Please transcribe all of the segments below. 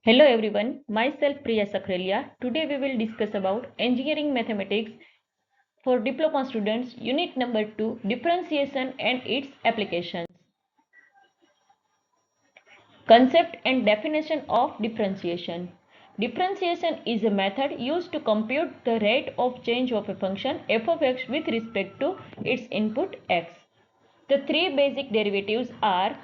Hello everyone, myself Priya Sakrelia. Today we will discuss about engineering mathematics for diploma students, unit number 2, differentiation and its applications. Concept and definition of differentiation. Differentiation is a method used to compute the rate of change of a function f of x with respect to its input x. The three basic derivatives are,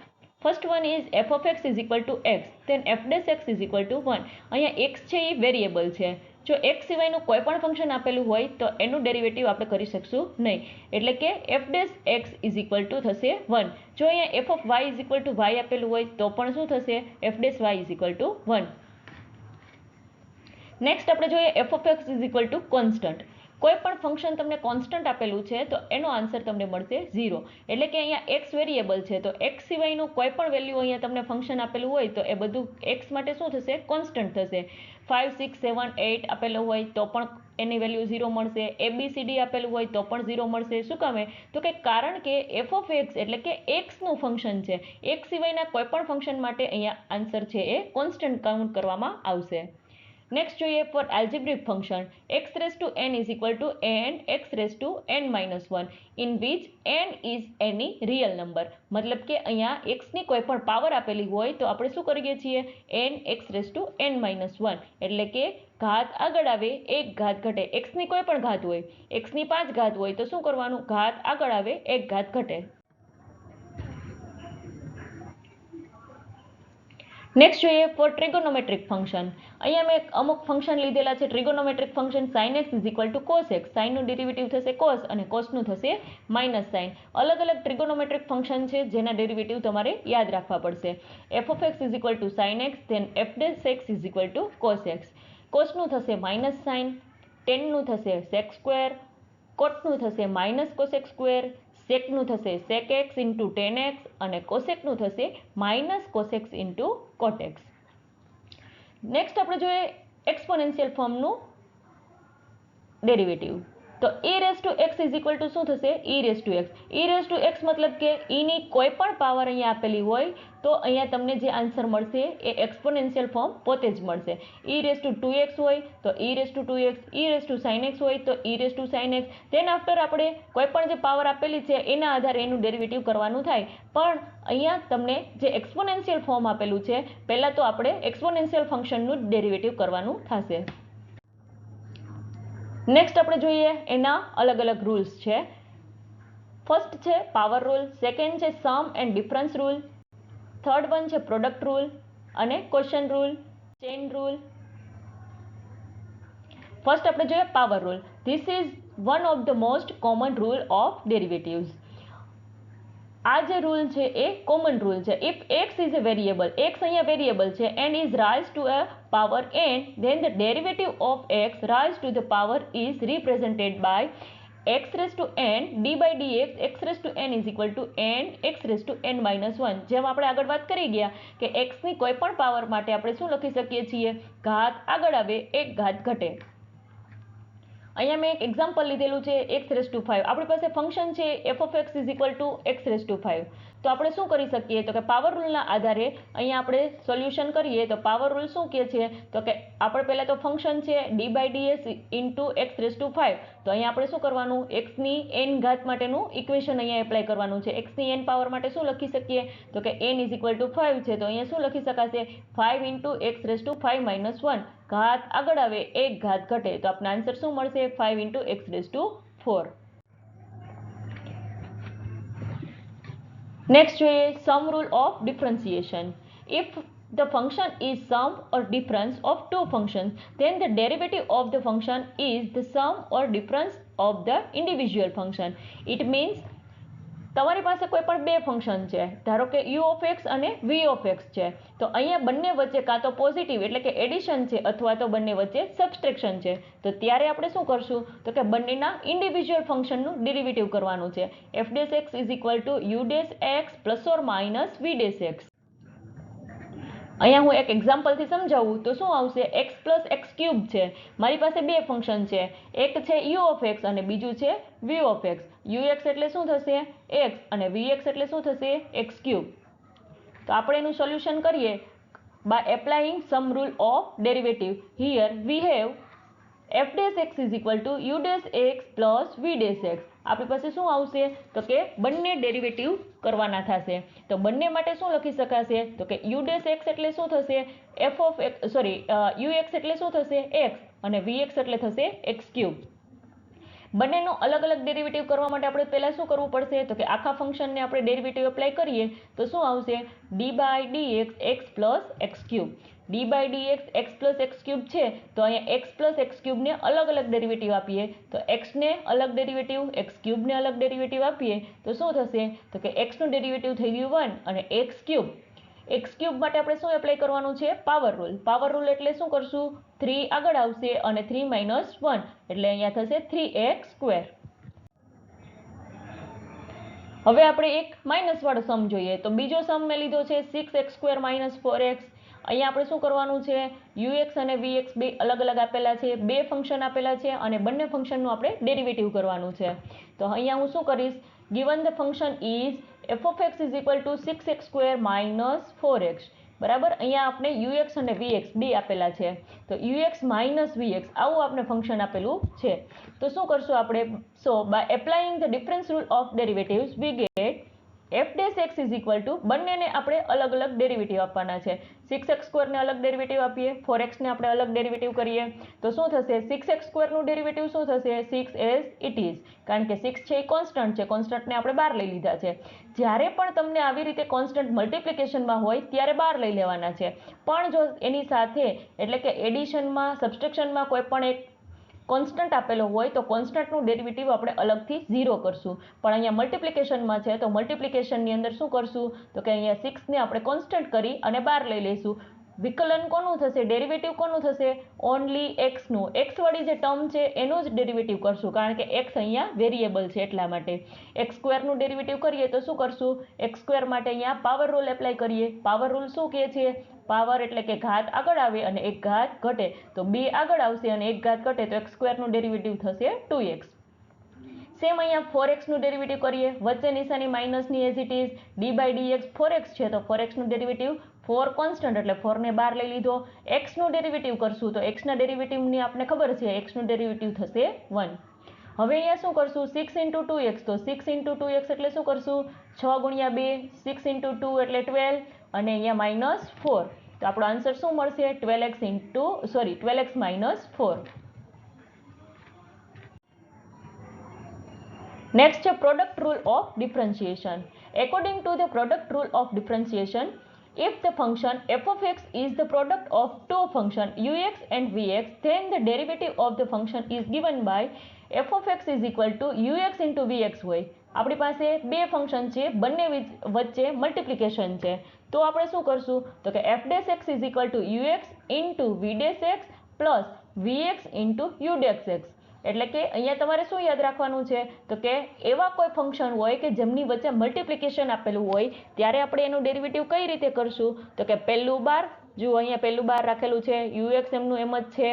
first one is f of x is equal to x, then f dash x is equal to 1. અહીંયા x છે એ variable છે. જો x સિવાયનું કોઈ પણ function આપેલું હોય તો એનું ડેરિવેટિવ આપણે કરી શકશું નહીં. એટલે કે f dash x is equal to થશે 1. જો અહીંયા f of y is equal to y આપેલું હોય તો પણ શું થશે? f dash y is equal to 1. Next આપણે જોઈએ f of x is equal to constant. કોઈ પણ ફંક્શન તમને કોન્સ્ટન્ટ આપેલું છે તો એનો આન્સર તમને મળશે 0. એટલે કે અહીંયા x વેરિયેબલ છે તો x સિવાયનું કોઈ પણ વેલ્યુ અહીંયા તમને ફંક્શન આપેલું હોય તો એ બધું x માટે શું થશે? કોન્સ્ટન્ટ થશે. 5 6 7 8 આપેલું હોય તો પણ એની વેલ્યુ 0 મળશે. ABCD આપેલું હોય તો પણ 0 મળશે. શું કામે? તો કે કારણ કે f of x એટલે કે x નું ફંક્શન છે. x સિવાયના કોઈ પણ ફંક્શન માટે અહીંયા આન્સર છે એ કોન્સ્ટન્ટ કાઉન્ટ કરવામાં આવશે. નેક્સ્ટ જોઈએ four algebraic function x raised to n is equal to n x raised to n minus 1 in which n is any real number. મતલબ કે અહીંયા x ની કોઈ પણ પાવર આપેલી હોય તો આપણે શું કરીએ છીએ? n x raised to n minus 1 એટલે કે ઘાત આગળ આવે એક ઘાત ઘટે. x ની કોઈ પણ ઘાત હોય, x ની 5 ઘાત હોય તો શું કરવાનું? ઘાત આગળ આવે એક ઘાત ઘટે. નેક્સ્ટ જોઈએ ફોર ટ્રિગોનોમેટ્રિક ફંક્શન. અહીંયા મેં અમુક ફંક્શન લીધેલા છે trigonometric function sin x is equal to cos x. સાઇનનું ડેરિવેટિવ થશે cos અને cosનું થશે માઇનસ સાઇન. અલગ અલગ ટ્રિગોનોમેટ્રિક ફંક્શન છે જેના ડેરિવેટિવ તમારે યાદ રાખવા પડશે. f of x is equal two sin x, then f dash x is equal to cos x. cosનું થશે માઇનસ સાઇન, ટેનનું થશે sec સ્ક્વેર, કોટનું થશે માઇનસ cosec સ્ક્વેર, સેકનું થશે sec x into tan x અને કોસેકનું થશે minus cosec x into cot x. Next આપણે જોઈએ exponential ફોર્મનું ડેરિવેટિવ. તો e raise to x is equal to શું થશે? e raise to x. e raise to x મતલબ કે e ની કોઈ પણ પાવર અહીંયા આપેલી હોય તો અહીંયા તમને જે આન્સર મળશે એ એક્સપોનેન્શિયલ ફોર્મ પોતે જ મળશે. e રેઝ ટુ 2x હોય તો e raise to 2x, e raise to sin x હોય તો e raise to sin x. Then after આપણે કોઈ પણ જે પાવર આપેલી છે એના આધારે એનું ડેરિવેટિવ કરવાનું થાય. પણ અહીંયા તમને જે એક્સપોનેન્શિયલ ફોર્મ આપેલું છે પહેલાં તો આપણે એક્સપોનેન્શિયલ ફંક્શનનું જ ડેરિવેટિવ કરવાનું થશે. નેક્સ્ટ આપણે જોઈએ એના અલગ અલગ રૂલ્સ છે. ફર્સ્ટ છે પાવર રૂલ, સેકન્ડ છે sum and difference rule, third one છે પ્રોડક્ટ રૂલ અને question rule, chain rule. First આપણે જોઈએ power rule. This is one of the most common rule of derivatives. આ જે રૂલ છે એ કોમન રૂલ છે. If x is a variable, x અહીંયા વેરિયેબલ છે and is raised to a power n, then the derivative of x raised to the power is represented by x raised to n d by dx x raised to n is equal to n x raised to n minus 1. જેમ આપણે આગળ વાત કરી ગયા કે x ની કોઈ પણ પાવર માટે આપણે શું લખી શકીએ છીએ? ઘાત આગળ આવે એક ઘાત ઘટે. અહીંયા મેં એક એક્ઝામ્પલ લીધેલું છે x રેઝ ટુ 5. આપણી પાસે ફંક્શન છે f of x is equal to x raise to 5. તો આપણે શું કરી શકીએ? તો કે પાવર રૂલના આધારે અહીંયા આપણે સોલ્યુશન કરીએ તો પાવર રૂલ શું કહે છે? તો કે આપણે પહેલાં તો ફંક્શન છે d by ds into x raise to 5. તો અહીંયા આપણે શું કરવાનું? xની n ઘાત માટેનું ઇક્વેશન અહીંયા એપ્લાય કરવાનું છે. xની n પાવર માટે શું લખી શકીએ? તો કે n ઇઝ ઇક્વલ ટુ 5 છે તો અહીંયા શું લખી શકાશે? 5 into x raise to 5 minus 1. ઘાત આગળ આવે એક ઘાત ઘટે તો આપણને આન્સર શું મળશે? 5 into x raise to 4. Next જોઈએ sum rule of differentiation. If the function is sum or difference of two functions, then the derivative of the function is the sum or difference of the individual function. It means તમારી પાસે કોઈ પણ બે function છે, ધારો કે u of x અને v of x છે, તો અહીંયા બંને વચ્ચે કાં તો પોઝિટિવ એટલે કે એડિશન છે અથવા તો બંને વચ્ચે સબસ્ટ્રેક્શન છે. તો ત્યારે આપણે શું કરશું? તો કે બંનેના ઇન્ડિવિજ્યુઅલ ફંક્શનનું ડેરિવેટિવ કરવાનું છે. f dash x is equal two u dash x plus or minus v dash x. અહીંયા હું એક એક્ઝામ્પલથી સમજાવું તો શું આવશે? x પ્લસ એક્સ ક્યુબ છે. મારી પાસે બે ફંક્શન છે, એક છે u of x અને બીજું છે v of x. ux એટલે શું થશે? x અને vx એટલે શું થશે? x cube. તો આપણે એનું સોલ્યુશન કરીએ by applying some rule of derivative. Here we have f dash x is equal to u dash x plus v dash x. આપણી પાસે શું આવશે તો કે બંને ડેરિવેટિવ કરવાના થશે. તો બંને માટે શું લખી શકાશે તો કે u dash x એટલે શું થશે f of x ux એટલે શું થશે x અને vx એટલે થશે x ક્યુબ. બંનેનો અલગ અલગ ડેરિવેટિવ કરવા માટે આપણે પહેલા શું કરવું પડશે તો કે આખા ફંક્શનને આપણે ડેરિવેટિવ એપ્લાય કરીએ તો શું આવશે d by dx x plus x cube. d by dx x plus x cube છે તો અહીંયા x પ્લસ એક્સ ક્યુબને અલગ અલગ ડેરિવેટિવ આપીએ તો x ને અલગ ડેરિવેટિવ એક્સ ક્યુબને અલગ ડેરિવેટિવ આપીએ તો શું થશે તો કે x નું ડેરિવેટિવ થઈ ગયું 1 અને x ક્યુબ માટે આપણે શું એપ્લાય કરવાનું છે પાવર રૂલ એટલે શું કરશું 3 આગળ આવશે અને 3 - 1 એટલે અહીંયા થશે 3x². હવે આપણે એક માઇનસ વાળો સમ જોઈએ તો બીજો સમ મેં લીધો છે 6x² - 4x. અહીંયા આપણે શું કરવાનું છે ux અને vx બે અલગ અલગ આપેલા છે, બે ફંક્શન આપેલા છે અને બંને ફંક્શનનું આપણે ડેરિવેટિવ કરવાનું છે. તો અહીંયા હું શું કરીશ given the function is f of x is equal to 6x² - 4x. બરાબર અહીંયા આપણે ux અને vx બે આપેલા છે તો ux - vx આવું આપણે ફંક્શન આપેલું છે. તો શું કરશું આપણે સો by applying the difference rule of derivatives we get f dash x is equal to બંનેને આપણે અલગ અલગ ડેરિવેટિવ આપવાના છે. 6x² ને અલગ ડેરિવેટિવ આપીએ 4x ને આપણે અલગ ડેરિવેટિવ કરીએ તો શું થશે 6x² નું ડેરિવેટિવ શું થશે 6 as it is કારણ કે 6 છે એ કોન્સ્ટન્ટ છે, કોન્સ્ટન્ટને આપણે બહાર લઈ લીધા છે. જ્યારે પણ તમને આવી રીતે કોન્સ્ટન્ટ મલ્ટિપ્લિકેશનમાં હોય ત્યારે બહાર લઈ લેવાના છે, પણ જો એની સાથે એટલે કે એડિશનમાં સબસ્ટ્રેક્શનમાં કોઈ પણ એક કોન્સ્ટન્ટ આપેલો હોય તો કોન્સ્ટન્ટનું ડેરિવેટિવ આપણે અલગથી 0 કરશું. પણ અહીંયા મલ્ટિપ્લિકેશનમાં છે તો મલ્ટિપ્લિકેશનની અંદર શું કરશું તો કે અહીંયા 6 ને આપણે કોન્સ્ટન્ટ કરી અને બહાર લઈ લઈશું. વિકલન કોનું થશે ડેરિવેટિવ કોનું થશે ઓનલી x નું. x વાળી જે ટર્મ છે એનું જ ડેરિવેટિવ કરશું કારણ કે x અહીંયા વેરિયેબલ છે એટલા માટે. x² નું ડેરિવેટિવ કરીએ તો શું કરશું x² માટે અહીંયા પાવર રૂલ એપ્લાય કરીએ. પાવર રૂલ શું કહે છે પાવર એટલે કે ઘાત આગળ આવે અને એક ઘાત ઘટે તો 2 આગળ આવશે અને એક ઘાત ઘટે તો x² નું ડેરિવેટિવ થશે 2x. સેમ અહીંયા 4x નું ડેરિવેટિવ કરીએ વચ્ચે નિશાની માઇનસની as it is d by dx 4x છે તો 4x નું ડેરિવેટિવ 4 કોન્સ્ટન્ટ એટલે 4 ને બહાર લઈ લીધો. x નું ડેરિવેટિવ કરશું તો x ના ડેરિવેટિવની આપણે ખબર છે x નું ડેરિવેટિવ થશે 1. હવે અહીંયા શું કરશું 6 × 2x તો 6 × 2x એટલે શું કરશું 6 × 2 6 × 2 એટલે 12 અને અહીંયા -4 તો આપણો આન્સર શું મળશે 12x - 4. Next, product rule of differentiation. According to the product rule of differentiation, if the function f of x is the product of two functions ux and vx, then the derivative of the function is given by f of x is equal to ux into vx હોય. આપણી પાસે બે function છે બંને વચ્ચે multiplication છે તો આપણે શું કરશું તો કે f dash x is equal to ux into v dash x plus vx into u dash x. એટલે કે અહીંયા તમારે શું યાદ રાખવાનું છે તો કે એવા કોઈ ફંક્શન હોય કે જેમની વચ્ચે મલ્ટિપ્લિકેશન આપેલું હોય ત્યારે આપણે એનું ડેરિવેટિવ કઈ રીતે કરશું તો કે પહેલું બાર જુઓ અહીંયા પહેલું બાર રાખેલું છે ux એમનું એમ જ છે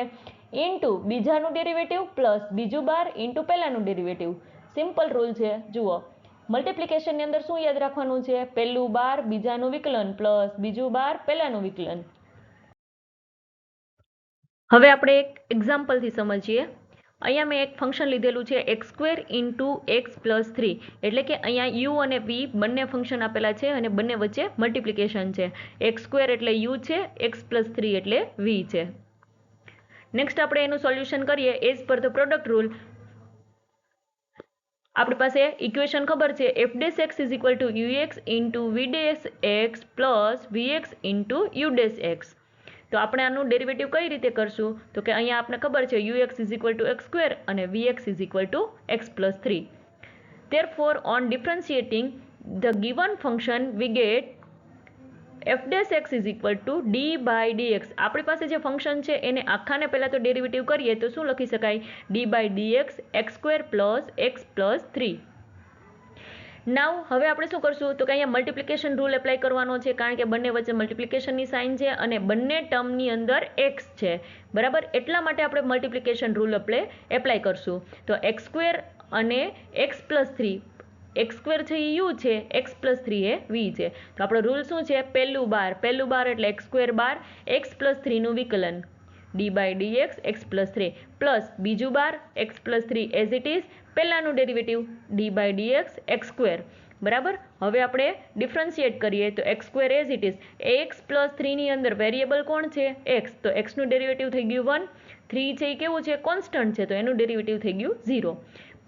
ઇન્ટુ બીજાનું ડેરિવેટિવ પ્લસ બીજું બાર ઇન્ટુ પહેલાનું ડેરિવેટિવ. સિમ્પલ રૂલ છે જુઓ મલ્ટિપ્લિકેશનની અંદર શું યાદ રાખવાનું છે પહેલું બાર બીજાનું વિકલન પ્લસ બીજું બાર પહેલાનું વિકલન. હવે આપણે એક એક્ઝામ્પલથી સમજીએ. અહીંયા મેં એક ફંક્શન લીધેલું છે x² × x + 3 એટલે કે અહીંયા u અને v બંને ફંક્શન આપેલા છે અને બંને વચ્ચે મલ્ટિપ્લિકેશન છે. x² એટલે u છે, x + 3 એટલે v છે. નેક્સ્ટ આપણે એનું સોલ્યુશન કરીએ as per the product rule. આપણી પાસે ઇક્વેશન ખબર છે f dash x is equal to ux into v dash x plus vx into u dash x. તો આપણે આનું ડેરિવેટિવ કઈ રીતે કરશું તો કે અહીંયા આપણે ખબર છે ux is equal to x² અને vx is equal to x + 3. Therefore, on differentiating the given function we get f dash x is equal to d by dx. આપણી પાસે જે ફંક્શન છે એને આખાને પહેલા તો ડેરિવેટિવ કરીએ તો શું લખી શકાય d by dx x² plus x plus 3. નાવ હવે આપણે શું કરશું તો કે અહીંયા મલ્ટિપ્લિકેશન રૂલ એપ્લાય કરવાનો છે કારણ કે બંને વચ્ચે મલ્ટિપ્લિકેશનની સાઇન છે અને બંને ટર્મની અંદર x છે બરાબર એટલા માટે આપણે મલ્ટિપ્લિકેશન રૂલ એપ્લાય કરશું. તો x² અને x + 3 એક્સ સ્ક્વેર છે એ યુ છે, એક્સ પ્લસ 3 એ વી છે. તો આપણો રૂલ શું છે? પહેલું બાર એટલે એક્સ સ્ક્વેર બાર, એક્સ પ્લસ 3નું વિકલન d by d x plus 3 plus બીજું બાર x plus 3 as it is, પહેલાનું derivative d by d x square. બરાબર. હવે આપણે ડિફરન્શિએટ કરીએ તો x square as it is, x plus 3ની અંદર વેરિયેબલ કોણ છે? એક્સ. તો એક્સનું ડેરિવેટિવ થઈ ગયું 1, 3 છે એ કેવું છે? કોન્સ્ટન્ટ છે, તો એનું ડેરિવેટિવ થઈ ગયું 0.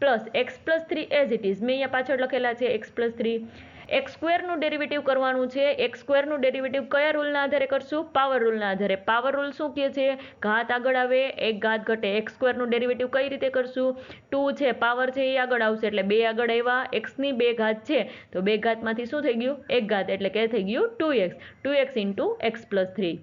Plus x plus 3 as it is, મેં અહીંયા પાછળ લખેલા છે એક્સ પ્લસ 3. એક્સ સ્ક્વેરનું ડેરિવેટિવ કરવાનું છે. એક્સ સ્ક્વેરનું ડેરિવેટિવ કયા રૂલના આધારે કરશું? પાવર રૂલના આધારે. પાવર રૂલ શું કહે છે? ઘાત આગળ આવે એક ઘાત ઘટે. એક્સ સ્ક્વેરનું ડેરિવેટિવ કઈ રીતે કરશું? 2 છે પાવર છે એ આગળ આવશે એટલે 2 આગળ આવ્યા, એક્સની 2 ઘાત છે તો 2 ઘાતમાંથી શું થઈ ગયું? 1 ઘાત એટલે કે થઈ ગયું 2x into x plus 3.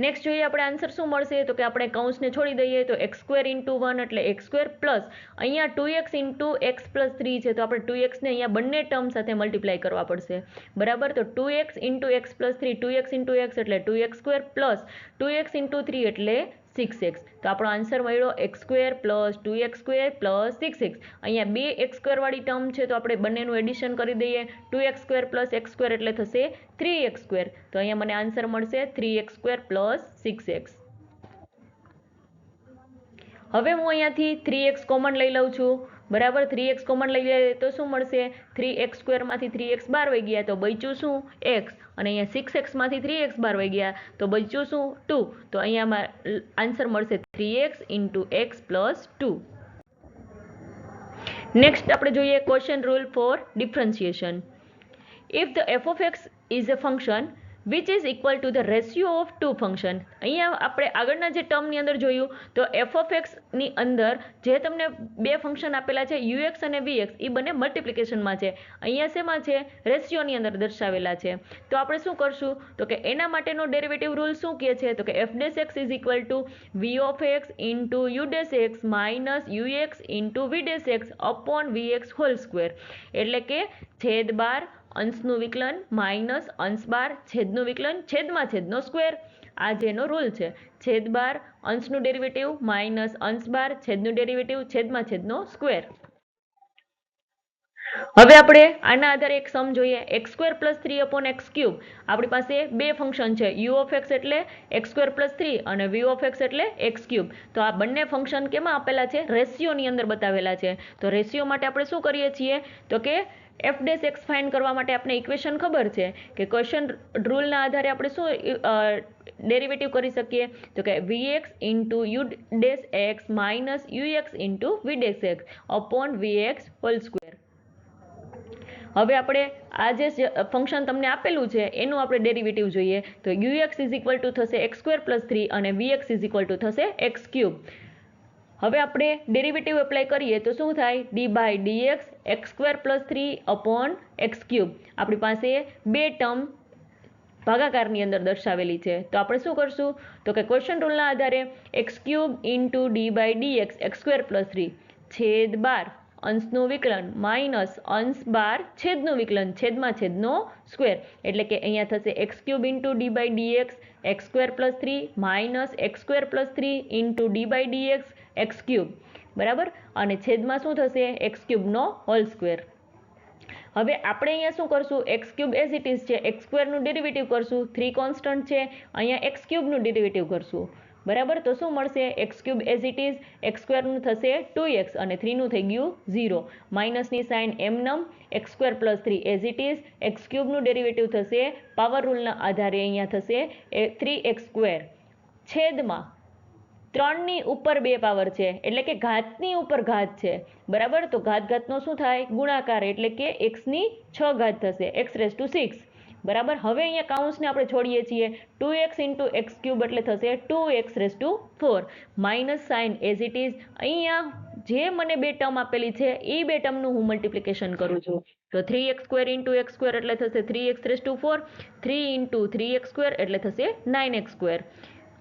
Next જોઈએ આપણે આન્સર શું મળશે, તો કે આપણે કૌંસને છોડી દઈએ તો એક્સ સ્ક્વેર ઇન્ટુ 1 એટલે એક્સ સ્ક્વેર પ્લસ અહીંયા 2x ઇન્ટુ એક્સ પ્લસ 3 છે તો આપણે 2xને અહીંયા બંને ટર્મ સાથે મલ્ટીપ્લાય કરવા પડશે. બરાબર. તો 2x into x plus 3, 2x into x એટલે 2x square plus 2x into 3 એટલે 6x. તો આપણો આન્સર મળ્યો x square plus 2x square plus 6x. અહીંયા બે એક્સ સ્ક્વેર વાળી ટર્મ છે તો આપણે બંનેનું એડિશન કરી દઈએ. 2x square plus x square એટલે થશે 3x સ્ક્વેર. તો અહીંયા મને આન્સર મળશે 3x સ્ક્વેર પ્લસ 6x. હવે હું અહીંયાથી 3x કોમન લઈ લઉં છું. બરાબર. 3x કોમન લઈ લઈએ તો શું મળશે? 3x સ્ક્વેરમાંથી 3x બહાર વહી ગયા તો બચ્યું શું? x. અને અહીંયા 6xમાંથી 3x બહાર વહી ગયા તો બચ્યું શું? 2. તો અહીંયા આન્સર મળશે 3x into x plus 2. Next આપણે જોઈએ question rule for differentiation. If the f of x is a function which is equal to the ratio of two function. અહીંયા આપણે આગળના જે ટર્મની અંદર જોયું તો એફ ઓફ એક્સની અંદર જે તમને બે ફંક્શન આપેલા છે યુએક્સ અને વીએક્સ એ બંને મલ્ટિપ્લિકેશનમાં છે. અહીંયા શેમાં છે? રેશિયોની અંદર દર્શાવેલા છે. તો આપણે શું કરશું? તો કે એના માટેનો ડેરિવેટિવ રૂલ શું કહે છે? તો કે f dash x is equal to v of x into u dash x minus u x into v dash x upon v x whole square. એટલે કે છેદ બાર અંશનું વિકલન માઇનસ અંશ બાર છેદનું વિકલન છેદમાં છેદનો સ્ક્વેર. આ જેનો રૂલ છે. છેદ બાર અંશનું ડેરિવેટિવ માઇનસ અંશ બાર છેદનું ડેરિવેટિવ છેદમાં છેદનો સ્ક્વેર. હવે આપણે આના આધારે એક સમ જોઈએ. X square plus 3 upon x cube. આપણી પાસે બે ફંક્શન છે યુ ઓફ એક્સ એટલે એક્સ સ્ક્વેર પ્લસ 3 અને વી ઓફ એક્સ એટલે એક્સ ક્યુબ. તો આ બંને ફંક્શન કેમાં આપેલા છે? રેશિયોની અંદર બતાવેલા છે. તો રેશિયો માટે આપણે શું કરીએ છીએ? તો કે એફ ડેશ એક્સ ફાઇન્ડ કરવા માટે આપણે ઇક્વેશન ખબર છે કે ક્વેશ્ચન રૂલના આધારે આપણે શું ડેરિવેટિવ કરી શકીએ? તો કે v x into u dash x minus u x into v dash x upon v x whole square. હવે આપણે આ જે ફંક્શન તમને આપેલું છે એનું આપણે ડેરિવેટિવ જોઈએ તો યુએક્સ ઇઝ ઇક્વલ ટુ થશે એક્સ સ્ક્વેર પ્લસ 3 અને વીએક્સ ઇઝ ઇક્વલ ટુ થશે એક્સ ક્યુબ. હવે આપણે ડેરિવેટિવ એપ્લાય કરીએ તો શું થાય? D by d x square plus 3 upon x cube. આપણી પાસે બે ટર્મ ભાગાકારની અંદર દર્શાવેલી છે. તો આપણે શું કરશું? તો કે ક્વેશ્ચન રૂલના આધારે x cube into d by d x square plus 3 છેદ બાર અંશનું વિકલન માઇનસ અંશ બાર છેદનું વિકલન છેદમાં છેદનો સ્ક્વેર. એટલે કે અહીંયા થશે x cube into d by d x square plus 3 minus x square plus 3 into d by d x cube. બરાબર. અને છેદમાં શું થશે? એક્સ ક્યુબનો હોલ સ્ક્વેર. હવે આપણે અહીંયા શું કરશું? X cube as it is છે એક્સ સ્ક્વેરનું ડેરિવેટિવ કરશું. 3 કોન્સ્ટન્ટ છે અહીંયા એક્સ ક્યુબનું ડેરિવેટિવ કરશું. બરાબર. તો શું મળશે? X cube as it is x સ્ક્વેરનું થશે 2x અને 3નું થઈ ગયું 0. માઇનસની સાઇન એમનમ x square plus 3 as it is x ક્યુબનું ડેરિવેટિવ થશે પાવર રૂલના આધારે અહીંયા થશે 3x સ્ક્વેર છેદમાં 3ની ઉપર 2 પાવર છે એટલે કે ઘાતની ઉપર ઘાત છે. બરાબર. તો ઘાતનો શું થાય? ગુણાકાર એટલે કે એક્સની 6 ઘાત થશે એક્સ રેઝ ટુ 6. બરાબર. હવે અહીંયા કાઉન્સને આપણે છોડીએ છીએ 2x ઇન્ટુ એક્સ ક્યુબ એટલે થશે 2x raise to 4 minus sign as it is. અહીંયા જે મને બે ટર્મ આપેલી છે એ બે ટર્મનું હું મલ્ટિપ્લિકેશન કરું છું. તો 3x square into x square એટલે થશે 3x rays to 4. 3 into 3x square એટલે થશે 9x square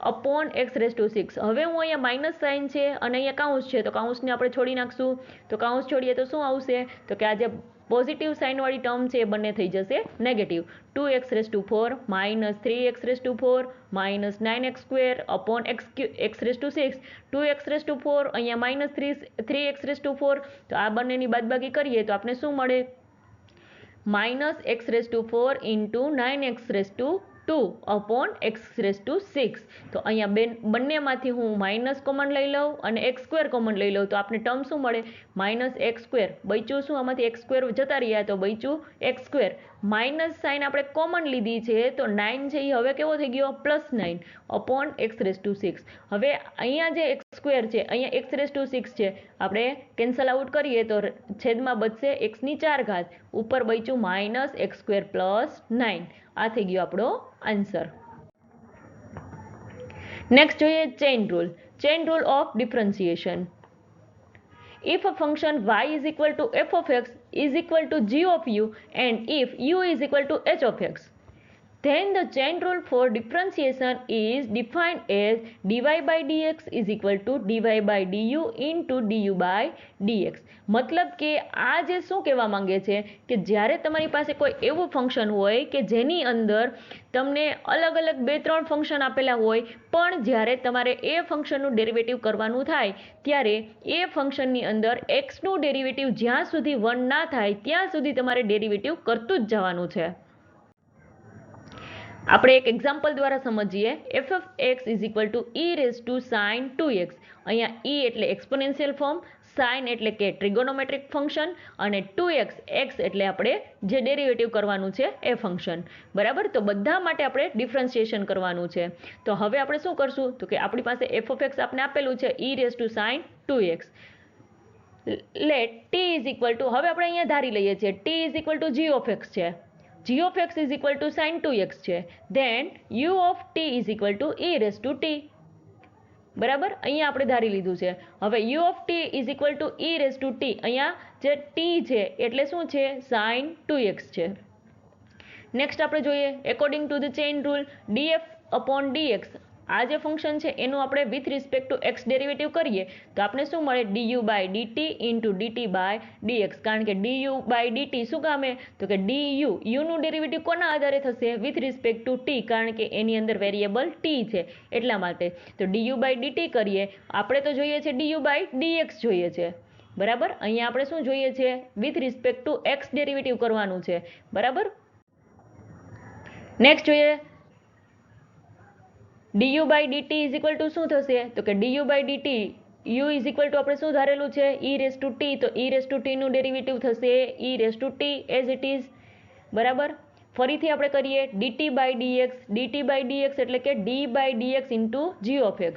upon x raise to 6. હવે હું અહીંયા માઇનસ સાઇન છે અને અહીંયા કાઉન્સ છે તો કાઉન્સને આપણે છોડી નાખશું. તો કાઉન્સ છોડીએ તો શું આવશે? તો કે આ જે પોઝિટિવ સાઇનવાળી ટર્મ છે એ બંને થઈ જશે negative. 2x⁴ minus 3x⁴ minus 9x² upon x6 2x⁴ અહીંયા માઇનસ 3x⁴. તો આ બંનેની બાદબાકી કરીએ તો આપણે શું મળે? Minus x⁴ into 9x² upon x6. તો અહીંયા બંનેમાંથી હું માઇનસ કોમન લઈ લઉં અને x² કોમન લઈ લઉં તો આપણે ટર્મ શું મળે? Minus x². બચ્યું શું? આમાંથી x² જતા રહ્યા તો બચ્યું x². માઇનસ સાઇન આપણે કોમન લીધી છે તો 9 છે એ હવે કેવો થઈ ગયો? +9 અપોન x6. હવે અહીંયા જે x² છે અહીંયા x6 છે, આપણે કેન્સલ આઉટ કરીએ તો છેદમાં બચશે x⁴ ઉપર બચ્યું માઇનસ x² + 9. આ થઈ ગયો આપણો આન્સર. નેક્સ્ટ જોઈએ chain rule. Chain rule of differentiation. If a function y is equal to f of x is equal to g of u and if u is equal to h of x, then the chain rule for differentiation is defined as dy by dx is equal to dy by du into du by dx. મતલબ કે આ જે શું કહેવા માંગે છે કે જ્યારે તમારી પાસે કોઈ એવું ફંક્શન હોય કે જેની અંદર તમને અલગ અલગ 2-3 ફંક્શન આપેલા હોય, પણ જ્યારે તમારે એ ફંક્શનનું ડેરિવેટિવ કરવાનું થાય ત્યારે એ ફંક્શનની અંદર એક્સનું ડેરિવેટિવ જ્યાં સુધી 1 ના થાય ત્યાં સુધી તમારે ડેરિવેટિવ કરતું જ જવાનું છે. આપણે એક એક્ઝામ્પલ દ્વારા સમજીએ. f of x is equal to e sin 2x. અહીંયા e એટલે એક્સપોનેન્શિયલ ફોર્મ, sin એટલે કે ટ્રિગોનોમેટ્રિક ફંક્શન અને 2x x એટલે આપણે જે ડેરિવેટિવ કરવાનું છે એ ફંક્શન. બરાબર, તો બધા માટે આપણે ડિફરન્શિએશન કરવાનું છે. તો હવે આપણે શું કરશું? તો કે આપણી પાસે f of x આપણે આપેલું છે e sin 2x. Let t is equal to, હવે આપણે અહીંયા ધારી લઈએ છીએ t is equal to g of x છે, g of x is equal to sin 2x છે, then u of t is equal to e t. બરાબર, અહીંયા આપણે ધારી લીધું છે. હવે u of t is equal to e t, અહીંયા જે t છે એટલે શું છે? sin 2x છે. નેક્સ્ટ આપણે જોઈએ according to the chain rule df upon dx. આ જે ફંક્શન છે એનું આપણે with respect to x derivative કરીએ તો આપણે શું મળે? du by dt into dt by dx. કારણ કે du by dt શું કામે? તો કે du નું ડેરિવેટિવ કોના આધારે થશે? વિથ રિસ્પેક્ટ ટુ t, કારણ કે એની અંદર વેરિયેબલ t છે એટલા માટે. તો du by dt કરીએ, આપણે તો જોઈએ છે du by dx જોઈએ છે. બરાબર, અહીંયા આપણે શું જોઈએ છે? With respect to x derivative કરવાનું છે. બરાબર, નેક્સ્ટ જોઈએ du by dt is equal to શું થશે? તો કે du by dt u is equal two આપણે શું ધારેલું છે? e t. તો e t નું ડેરિવેટિવ થશે e t as it is. બરાબર, ફરીથી આપણે કરીએ dt by dx એટલે કે d by dx into g of x.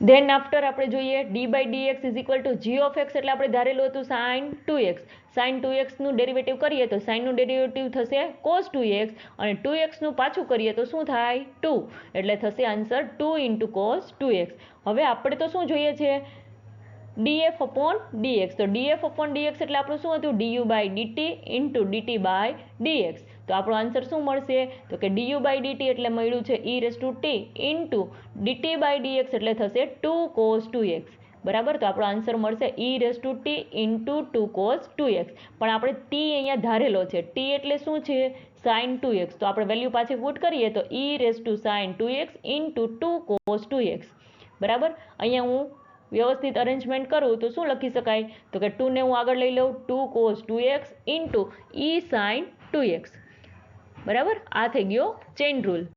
Then after આપણે જોઈએ d by dx is equal to g of x એટલે આપણે ધારેલું હતું sin 2x. sin 2x નું ડેરિવેટિવ કરીએ તો sin નું ડેરિવેટિવ થશે cos 2x અને 2x નું પાછું કરીએ તો શું થાય? 2. એટલે થશે આન્સર 2 into cos 2x. હવે આપણે તો શું જોઈએ છે? df upon dx. તો df upon dx એટલે આપણું શું હતું? du by dt into dt by dx. તો આપણો આન્સર શું મળશે? તો કે du by dt એટલે મળ્યું છે e t into dt by dx એટલે થશે 2 cos 2x. બરાબર, તો આપણો આન્સર મળશે e t into 2 cos 2x. પણ આપણે t અહીંયા ધારેલો છે, t એટલે શું છે? sin 2x. તો આપણે વેલ્યુ પાછી પુટ કરીએ તો e sin 2x into 2 cos 2x. બરાબર, અહીંયા હું વ્યવસ્થિત અરેન્જમેન્ટ કરું તો શું લખી શકાય? તો કે 2 ને હું આગળ લઈ લઉં 2 cos 2x into e sin 2x. બરાબર, આ થઈ ગયો ચેઇન રૂલ.